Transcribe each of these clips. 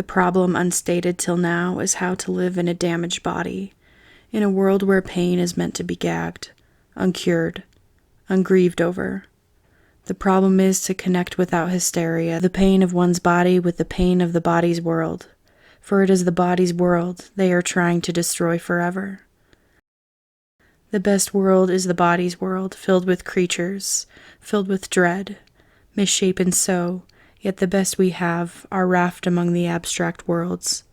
The problem unstated till now is how to live in a damaged body, in a world where pain is meant to be gagged, uncured, ungrieved over. The problem is to connect without hysteria the pain of one's body with the pain of the body's world, for it is the body's world they are trying to destroy forever. The best world is the body's world, filled with creatures, filled with dread, misshapen so, yet the best we have, our raft among the abstract worlds,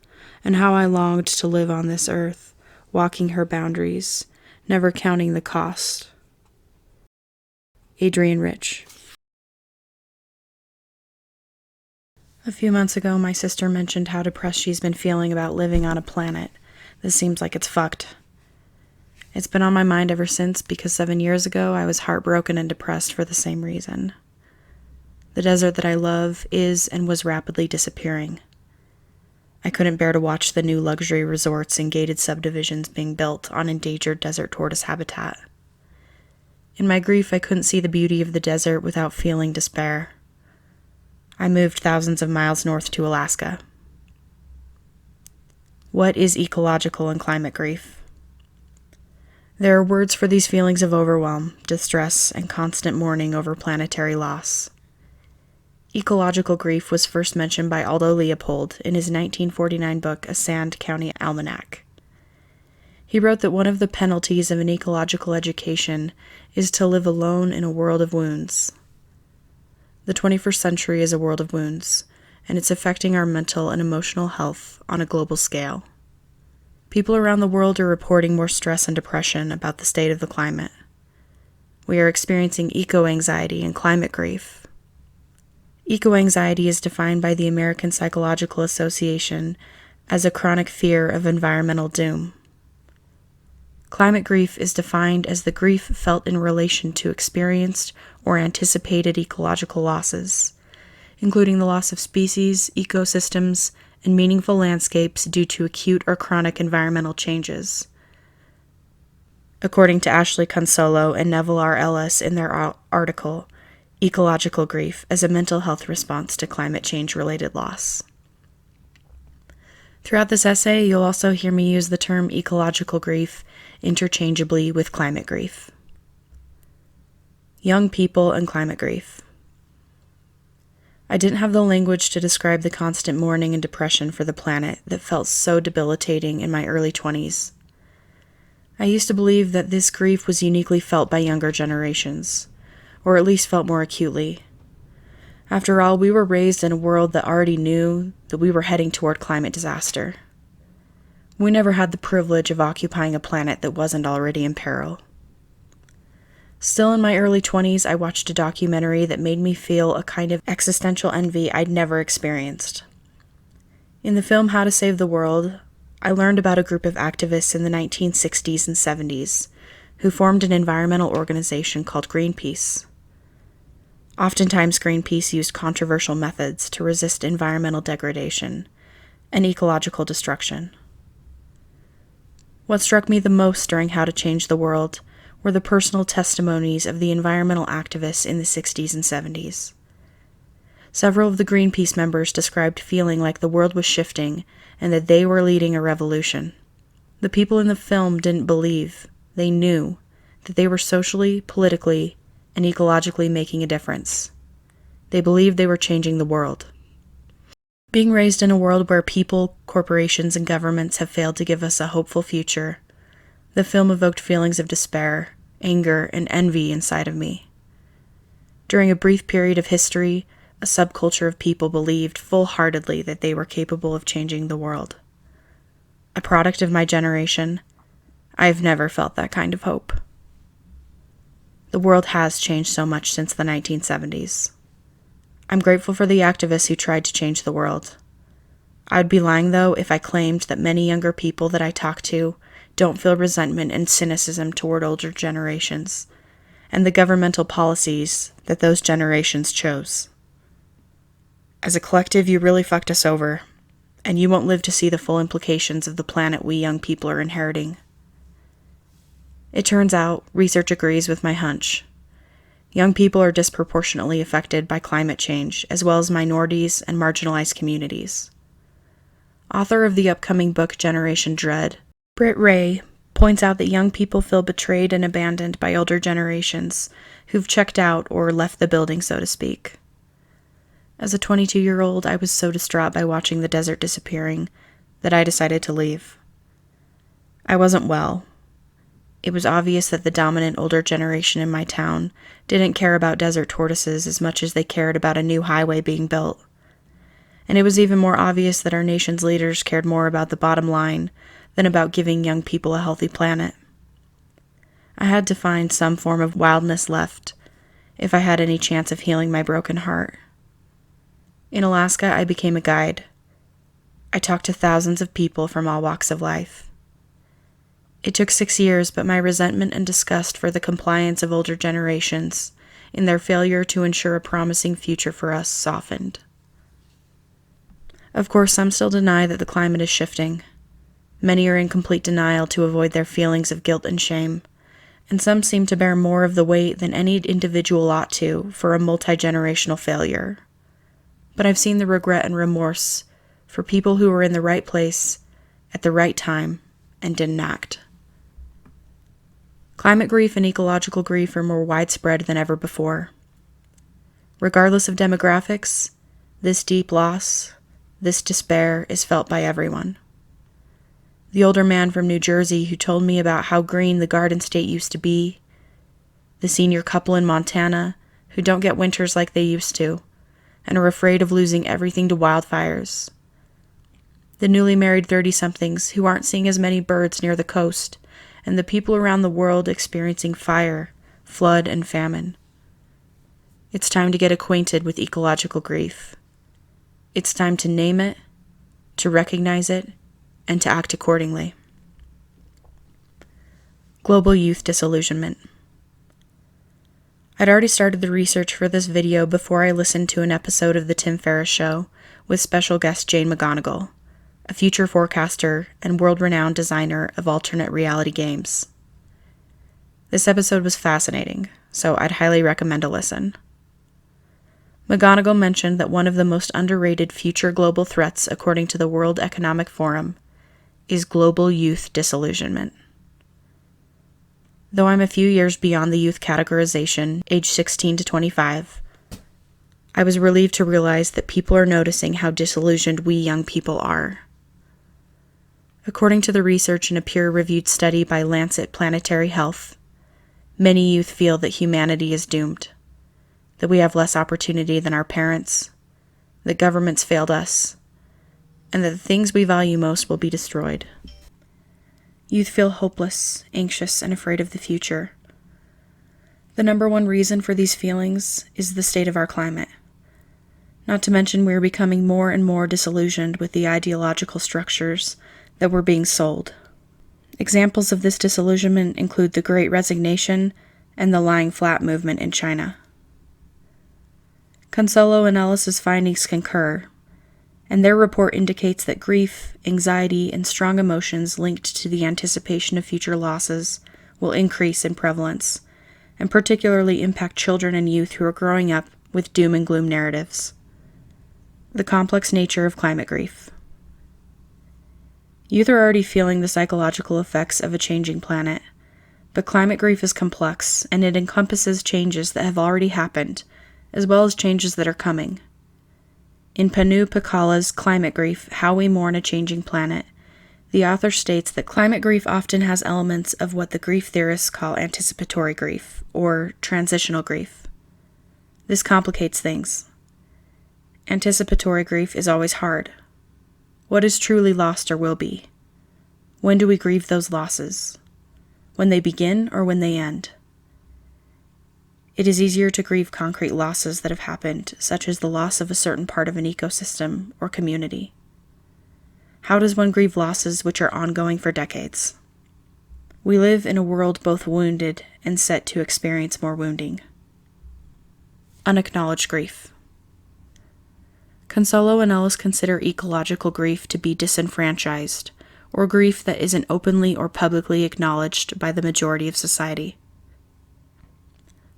and how I longed to live on this earth, walking her boundaries, never counting the cost. Adrienne Rich. A few months ago, my sister mentioned how depressed she's been feeling about living on a planet that seems like it's fucked. It's been on my mind ever since because 7 years ago I was heartbroken and depressed for the same reason. The desert that I love is and was rapidly disappearing. I couldn't bear to watch the new luxury resorts and gated subdivisions being built on endangered desert tortoise habitat. In my grief, I couldn't see the beauty of the desert without feeling despair. I moved thousands of miles north to Alaska. What is ecological and climate grief? There are words for these feelings of overwhelm, distress, and constant mourning over planetary loss. Ecological grief was first mentioned by Aldo Leopold in his 1949 book, A Sand County Almanac. He wrote that one of the penalties of an ecological education is to live alone in a world of wounds. The 21st century is a world of wounds, and it's affecting our mental and emotional health on a global scale. People around the world are reporting more stress and depression about the state of the climate. We are experiencing eco-anxiety and climate grief. Eco-anxiety is defined by the American Psychological Association as a chronic fear of environmental doom. Climate grief is defined as the grief felt in relation to experienced or anticipated ecological losses, including the loss of species, ecosystems, and meaningful landscapes due to acute or chronic environmental changes. According to Ashley Consolo and Neville R. Ellis in their article, Ecological Grief as a Mental Health Response to Climate Change-Related Loss. Throughout this essay, you'll also hear me use the term ecological grief interchangeably with climate grief. Young people and climate grief. I didn't have the language to describe the constant mourning and depression for the planet that felt so debilitating in my early 20s. I used to believe that this grief was uniquely felt by younger generations, or at least felt more acutely. After all, we were raised in a world that already knew that we were heading toward climate disaster. We never had the privilege of occupying a planet that wasn't already in peril. Still in my early 20s, I watched a documentary that made me feel a kind of existential envy I'd never experienced. In the film How to Save the World, I learned about a group of activists in the 1960s and 70s who formed an environmental organization called Greenpeace. Oftentimes, Greenpeace used controversial methods to resist environmental degradation and ecological destruction. What struck me the most during How to Change the World were the personal testimonies of the environmental activists in the 60s and 70s. Several of the Greenpeace members described feeling like the world was shifting and that they were leading a revolution. The people in the film didn't believe, they knew, that they were socially, politically, and ecologically making a difference. They believed they were changing the world. Being raised in a world where people, corporations, and governments have failed to give us a hopeful future, the film evoked feelings of despair, anger, and envy inside of me. During a brief period of history, a subculture of people believed full-heartedly that they were capable of changing the world. A product of my generation, I've never felt that kind of hope. The world has changed so much since the 1970s. I'm grateful for the activists who tried to change the world. I'd be lying, though, if I claimed that many younger people that I talk to don't feel resentment and cynicism toward older generations, and the governmental policies that those generations chose. As a collective, you really fucked us over, and you won't live to see the full implications of the planet we young people are inheriting. It turns out, research agrees with my hunch. Young people are disproportionately affected by climate change, as well as minorities and marginalized communities. author of the upcoming book Generation Dread. Britt Ray points out that young people feel betrayed and abandoned by older generations who've checked out or left the building, so to speak. As a 22-year-old, I was so distraught by watching the desert disappearing that I decided to leave. I wasn't well. It was obvious that the dominant older generation in my town didn't care about desert tortoises as much as they cared about a new highway being built. And it was even more obvious that our nation's leaders cared more about the bottom line than about giving young people a healthy planet. I had to find some form of wildness left if I had any chance of healing my broken heart. In Alaska, I became a guide. I talked to thousands of people from all walks of life. It took 6 years, but my resentment and disgust for the compliance of older generations in their failure to ensure a promising future for us softened. Of course, some still deny that the climate is shifting. Many are in complete denial to avoid their feelings of guilt and shame, and some seem to bear more of the weight than any individual ought to for a multi-generational failure. But I've seen the regret and remorse for people who were in the right place at the right time and didn't act. Climate grief and ecological grief are more widespread than ever before. Regardless of demographics, this deep loss, this despair is felt by everyone. The older man from New Jersey who told me about how green the Garden State used to be, the senior couple in Montana who don't get winters like they used to and are afraid of losing everything to wildfires, the newly married 30-somethings who aren't seeing as many birds near the coast, and the people around the world experiencing fire, flood, and famine. It's time to get acquainted with ecological grief. It's time to name it, to recognize it, and to act accordingly. Global youth disillusionment. I'd already started the research for this video before I listened to an episode of The Tim Ferriss Show with special guest Jane McGonigal, a future forecaster and world-renowned designer of alternate reality games. This episode was fascinating, so I'd highly recommend a listen. McGonigal mentioned that one of the most underrated future global threats, according to the World Economic Forum, is global youth disillusionment. Though I'm a few years beyond the youth categorization, age 16 to 25, I was relieved to realize that people are noticing how disillusioned we young people are. According to the research in a peer-reviewed study by Lancet Planetary Health, many youth feel that humanity is doomed, that we have less opportunity than our parents, that governments failed us, and that the things we value most will be destroyed. Youth feel hopeless, anxious, and afraid of the future. The number one reason for these feelings is the state of our climate. Not to mention we are becoming more and more disillusioned with the ideological structures that were being sold. Examples of this disillusionment include the Great Resignation and the Lying Flat movement in China. Consolo and Ellis's findings concur, and their report indicates that grief, anxiety, and strong emotions linked to the anticipation of future losses will increase in prevalence, and particularly impact children and youth who are growing up with doom and gloom narratives. The complex nature of climate grief. Youth are already feeling the psychological effects of a changing planet, but climate grief is complex, and it encompasses changes that have already happened, as well as changes that are coming. In Panu Pikala's Climate Grief, How We Mourn a Changing Planet, the author states that climate grief often has elements of what the grief theorists call anticipatory grief, or transitional grief. This complicates things. Anticipatory grief is always hard. What is truly lost or will be? When do we grieve those losses? When they begin or when they end? It is easier to grieve concrete losses that have happened, such as the loss of a certain part of an ecosystem or community. How does one grieve losses which are ongoing for decades? We live in a world both wounded and set to experience more wounding. Unacknowledged grief. Consolo and Ellis consider ecological grief to be disenfranchised, or grief that isn't openly or publicly acknowledged by the majority of society.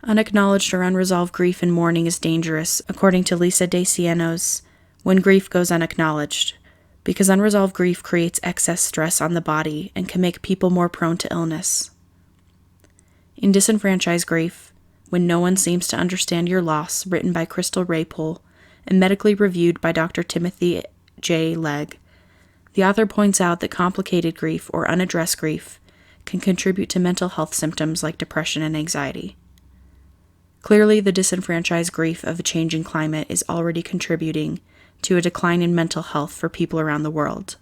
Unacknowledged or unresolved grief and mourning is dangerous, according to Lisa De Cienos, when grief goes unacknowledged, because unresolved grief creates excess stress on the body and can make people more prone to illness. In Disenfranchised Grief, When No One Seems to Understand Your Loss, written by Crystal Raypole and medically reviewed by Dr. Timothy J. Legg, the author points out that complicated grief or unaddressed grief can contribute to mental health symptoms like depression and anxiety. Clearly, the disenfranchised grief of a changing climate is already contributing to a decline in mental health for people around the world.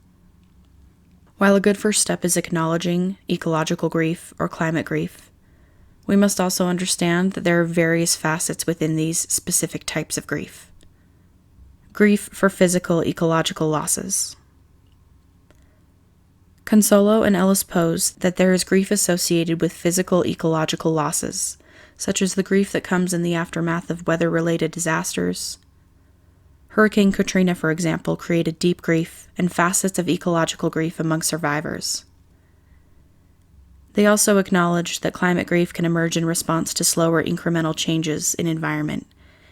While a good first step is acknowledging ecological grief or climate grief, we must also understand that there are various facets within these specific types of grief. Grief for physical ecological losses. Consolo and Ellis pose that there is grief associated with physical ecological losses, such as the grief that comes in the aftermath of weather-related disasters. Hurricane Katrina, for example, created deep grief and facets of ecological grief among survivors. They also acknowledge that climate grief can emerge in response to slower incremental changes in environment,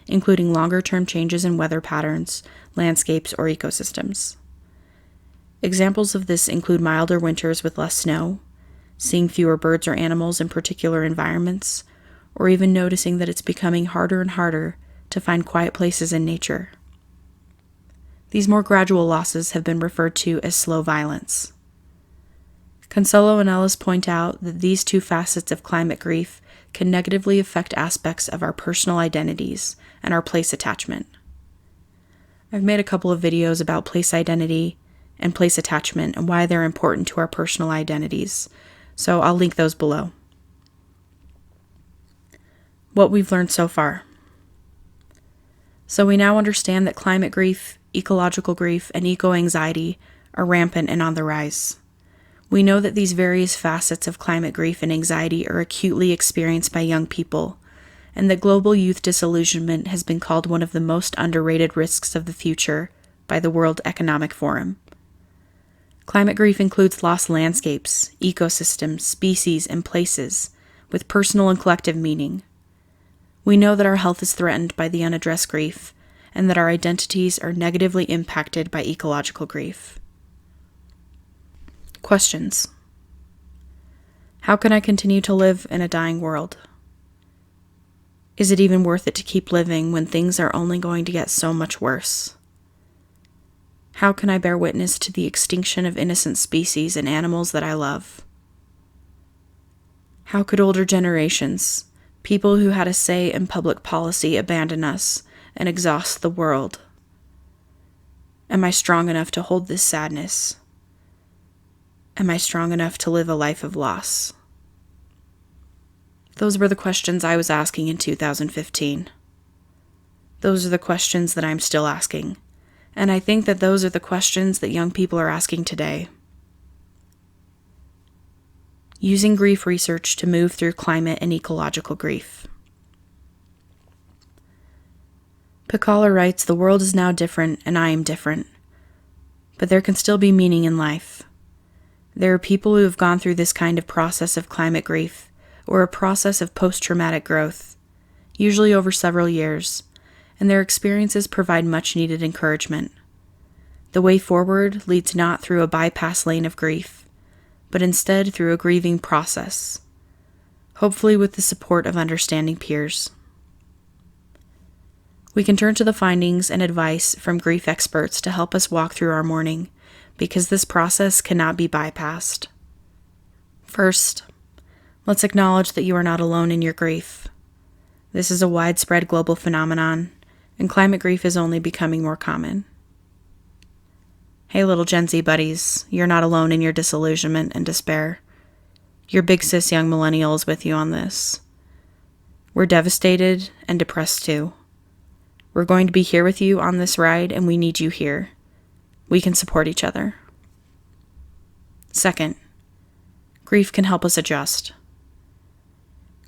including longer-term changes in weather patterns, landscapes, or ecosystems. Examples of this include milder winters with less snow, seeing fewer birds or animals in particular environments, or even noticing that it's becoming harder and harder to find quiet places in nature. These more gradual losses have been referred to as slow violence. Consolo and Ellis point out that these two facets of climate grief can negatively affect aspects of our personal identities and our place attachment. I've made a couple of videos about place identity and place attachment and why they're important to our personal identities, so I'll link those below. What we've learned so far. So we now understand that climate grief, ecological grief, and eco-anxiety are rampant and on the rise. We know that these various facets of climate grief and anxiety are acutely experienced by young people, and that global youth disillusionment has been called one of the most underrated risks of the future by the World Economic Forum. Climate grief includes lost landscapes, ecosystems, species, and places, with personal and collective meaning. We know that our health is threatened by the unaddressed grief, and that our identities are negatively impacted by ecological grief. Questions. How can I continue to live in a dying world? Is it even worth it to keep living when things are only going to get so much worse? How can I bear witness to the extinction of innocent species and animals that I love? How could older generations, people who had a say in public policy, abandon us and exhaust the world? Am I strong enough to hold this sadness? Am I strong enough to live a life of loss? Those were the questions I was asking in 2015. Those are the questions that I'm still asking. And I think that those are the questions that young people are asking today. Using grief research to move through climate and ecological grief. Picala writes, "The world is now different, and I am different. But there can still be meaning in life. There are people who have gone through this kind of process of climate grief, or a process of post-traumatic growth, usually over several years, and their experiences provide much-needed encouragement. The way forward leads not through a bypass lane of grief, but instead through a grieving process, hopefully with the support of understanding peers." We can turn to the findings and advice from grief experts to help us walk through our mourning, because this process cannot be bypassed. First, let's acknowledge that you are not alone in your grief. This is a widespread global phenomenon, and climate grief is only becoming more common. Hey little Gen Z buddies, you're not alone in your disillusionment and despair. Your big sis young millennial is with you on this. We're devastated and depressed too. We're going to be here with you on this ride, and we need you here. We can support each other. Second, grief can help us adjust.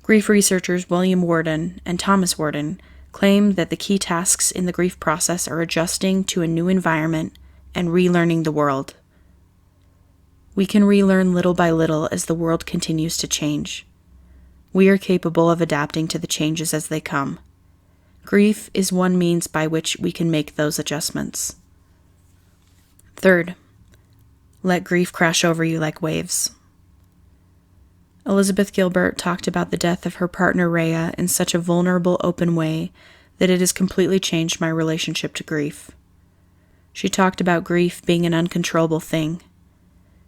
Grief researchers William Worden and Thomas Worden claim that the key tasks in the grief process are adjusting to a new environment and relearning the world. We can relearn little by little as the world continues to change. We are capable of adapting to the changes as they come. Grief is one means by which we can make those adjustments. Third, let grief crash over you like waves. Elizabeth Gilbert talked about the death of her partner Rhea in such a vulnerable, open way that it has completely changed my relationship to grief. She talked about grief being an uncontrollable thing.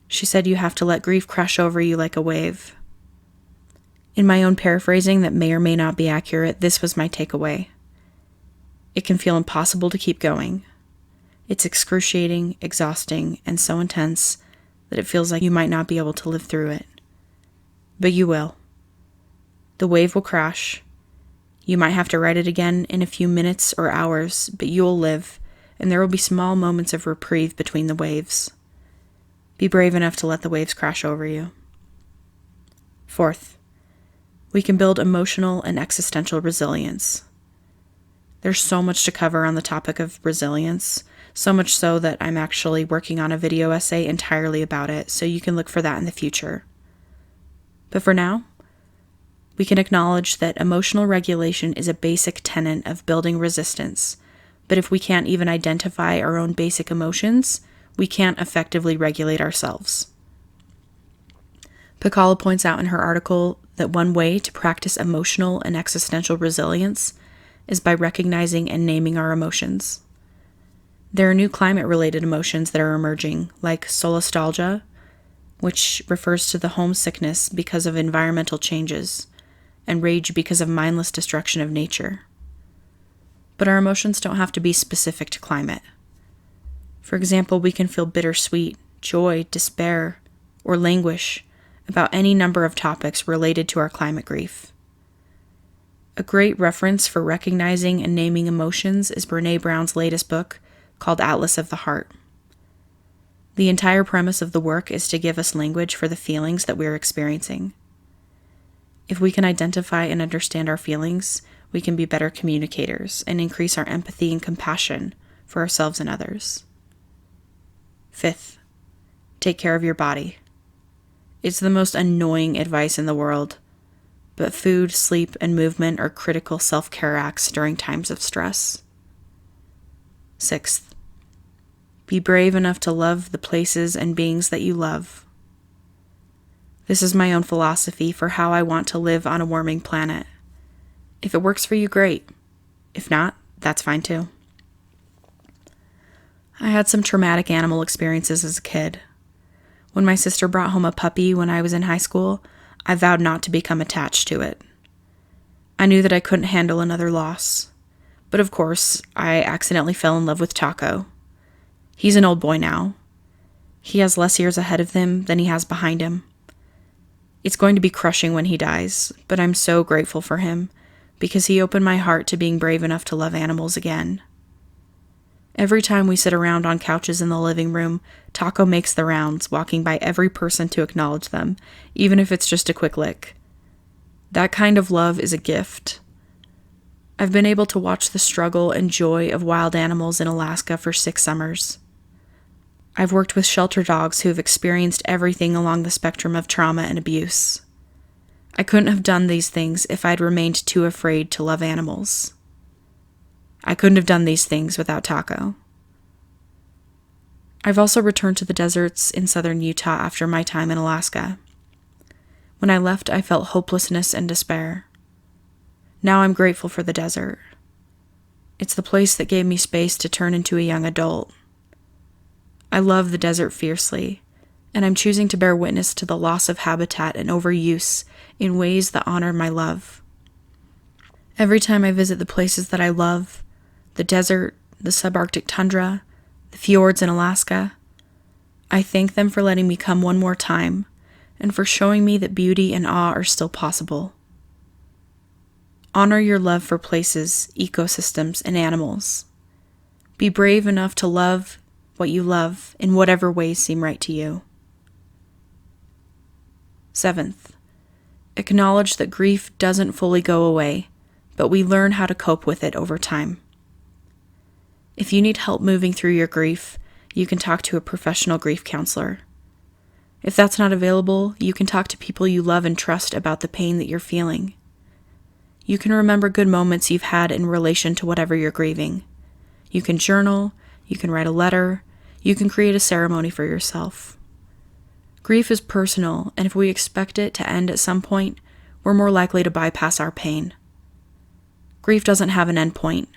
She said you have to let grief crash over you like a wave. In my own paraphrasing that may or may not be accurate, this was my takeaway. It can feel impossible to keep going. It's excruciating, exhausting, and so intense that it feels like you might not be able to live through it. But you will. The wave will crash. You might have to write it again in a few minutes or hours, but you will live, and there will be small moments of reprieve between the waves. Be brave enough to let the waves crash over you. Fourth, we can build emotional and existential resilience. There's so much to cover on the topic of resilience, so much so that I'm actually working on a video essay entirely about it, so you can look for that in the future. But for now, we can acknowledge that emotional regulation is a basic tenet of building resistance, but if we can't even identify our own basic emotions, we can't effectively regulate ourselves. Piccola points out in her article that one way to practice emotional and existential resilience is by recognizing and naming our emotions. There are new climate-related emotions that are emerging, like solastalgia, which refers to the homesickness because of environmental changes, and rage because of mindless destruction of nature. But our emotions don't have to be specific to climate. For example, we can feel bittersweet, joy, despair, or languish about any number of topics related to our climate grief. A great reference for recognizing and naming emotions is Brené Brown's latest book called Atlas of the Heart. The entire premise of the work is to give us language for the feelings that we're experiencing. If we can identify and understand our feelings, we can be better communicators and increase our empathy and compassion for ourselves and others. Fifth, take care of your body. It's the most annoying advice in the world, but food, sleep, and movement are critical self-care acts during times of stress. Sixth, be brave enough to love the places and beings that you love. This is my own philosophy for how I want to live on a warming planet. If it works for you, great. If not, that's fine too. I had some traumatic animal experiences as a kid. When my sister brought home a puppy when I was in high school, I vowed not to become attached to it. I knew that I couldn't handle another loss. But of course, I accidentally fell in love with Taco. He's an old boy now. He has less years ahead of him than he has behind him. It's going to be crushing when he dies, but I'm so grateful for him, because he opened my heart to being brave enough to love animals again. Every time we sit around on couches in the living room, Taco makes the rounds, walking by every person to acknowledge them, even if it's just a quick lick. That kind of love is a gift. I've been able to watch the struggle and joy of wild animals in Alaska for 6 summers. I've worked with shelter dogs who have experienced everything along the spectrum of trauma and abuse. I couldn't have done these things if I'd remained too afraid to love animals. I couldn't have done these things without Taco. I've also returned to the deserts in southern Utah after my time in Alaska. When I left, I felt hopelessness and despair. Now I'm grateful for the desert. It's the place that gave me space to turn into a young adult. I love the desert fiercely, and I'm choosing to bear witness to the loss of habitat and overuse in ways that honor my love. Every time I visit the places that I love, the desert, the subarctic tundra, the fjords in Alaska, I thank them for letting me come one more time and for showing me that beauty and awe are still possible. Honor your love for places, ecosystems, and animals. Be brave enough to love what you love in whatever ways seem right to you. Seventh, acknowledge that grief doesn't fully go away, but we learn how to cope with it over time. If you need help moving through your grief, you can talk to a professional grief counselor. If that's not available, you can talk to people you love and trust about the pain that you're feeling. You can remember good moments you've had in relation to whatever you're grieving. You can journal, you can write a letter, you can create a ceremony for yourself. Grief is personal, and if we expect it to end at some point, we're more likely to bypass our pain. Grief doesn't have an end point,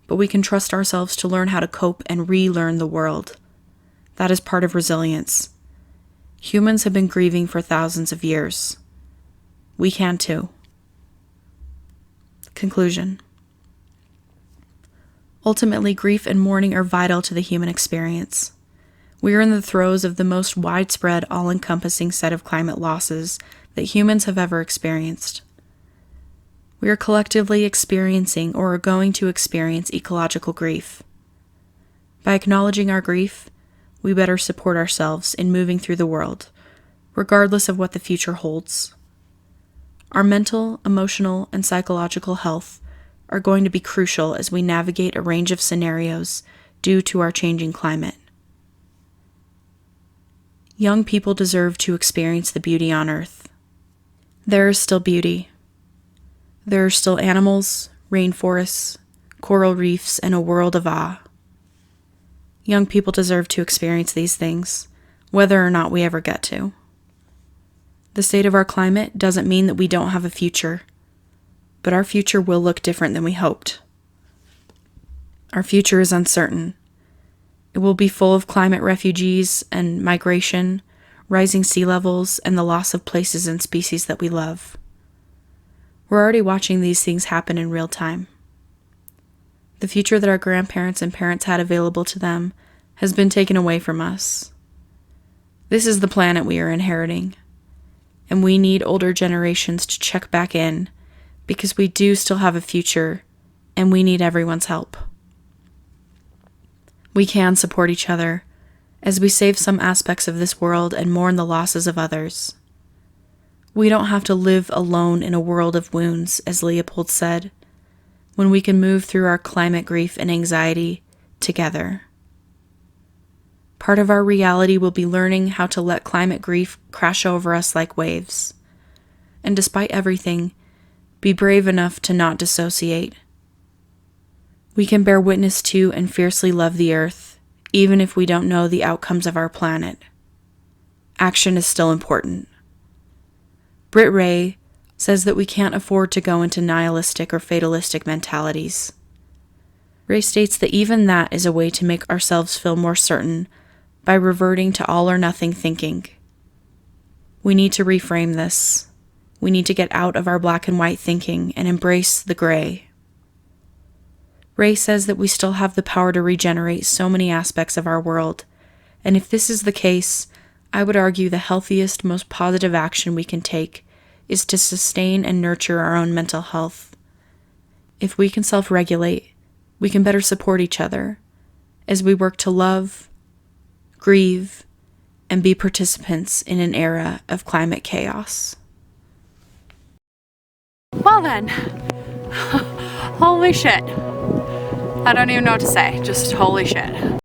but we can trust ourselves to learn how to cope and relearn the world. That is part of resilience. Humans have been grieving for thousands of years. We can too. Conclusion. Ultimately, grief and mourning are vital to the human experience. We are in the throes of the most widespread, all-encompassing set of climate losses that humans have ever experienced. We are collectively experiencing or are going to experience ecological grief. By acknowledging our grief, we better support ourselves in moving through the world, regardless of what the future holds. Our mental, emotional, and psychological health are going to be crucial as we navigate a range of scenarios due to our changing climate. Young people deserve to experience the beauty on Earth. There is still beauty. There are still animals, rainforests, coral reefs, and a world of awe. Young people deserve to experience these things, whether or not we ever get to. The state of our climate doesn't mean that we don't have a future, but our future will look different than we hoped. Our future is uncertain. It will be full of climate refugees and migration, rising sea levels, and the loss of places and species that we love. We're already watching these things happen in real time. The future that our grandparents and parents had available to them has been taken away from us. This is the planet we are inheriting, and we need older generations to check back in because we do still have a future, and we need everyone's help. We can support each other as we save some aspects of this world and mourn the losses of others. We don't have to live alone in a world of wounds, as Leopold said, when we can move through our climate grief and anxiety together. Part of our reality will be learning how to let climate grief crash over us like waves. And despite everything, be brave enough to not dissociate. We can bear witness to and fiercely love the earth, even if we don't know the outcomes of our planet. Action is still important. Britt Ray says that we can't afford to go into nihilistic or fatalistic mentalities. Ray states that even that is a way to make ourselves feel more certain by reverting to all or nothing thinking. We need to reframe this. We need to get out of our black and white thinking and embrace the gray. Ray says that we still have the power to regenerate so many aspects of our world, and if this is the case, I would argue the healthiest, most positive action we can take is to sustain and nurture our own mental health. If we can self-regulate, we can better support each other as we work to love, grieve, and be participants in an era of climate chaos. Well then, holy shit. I don't even know what to say, just holy shit.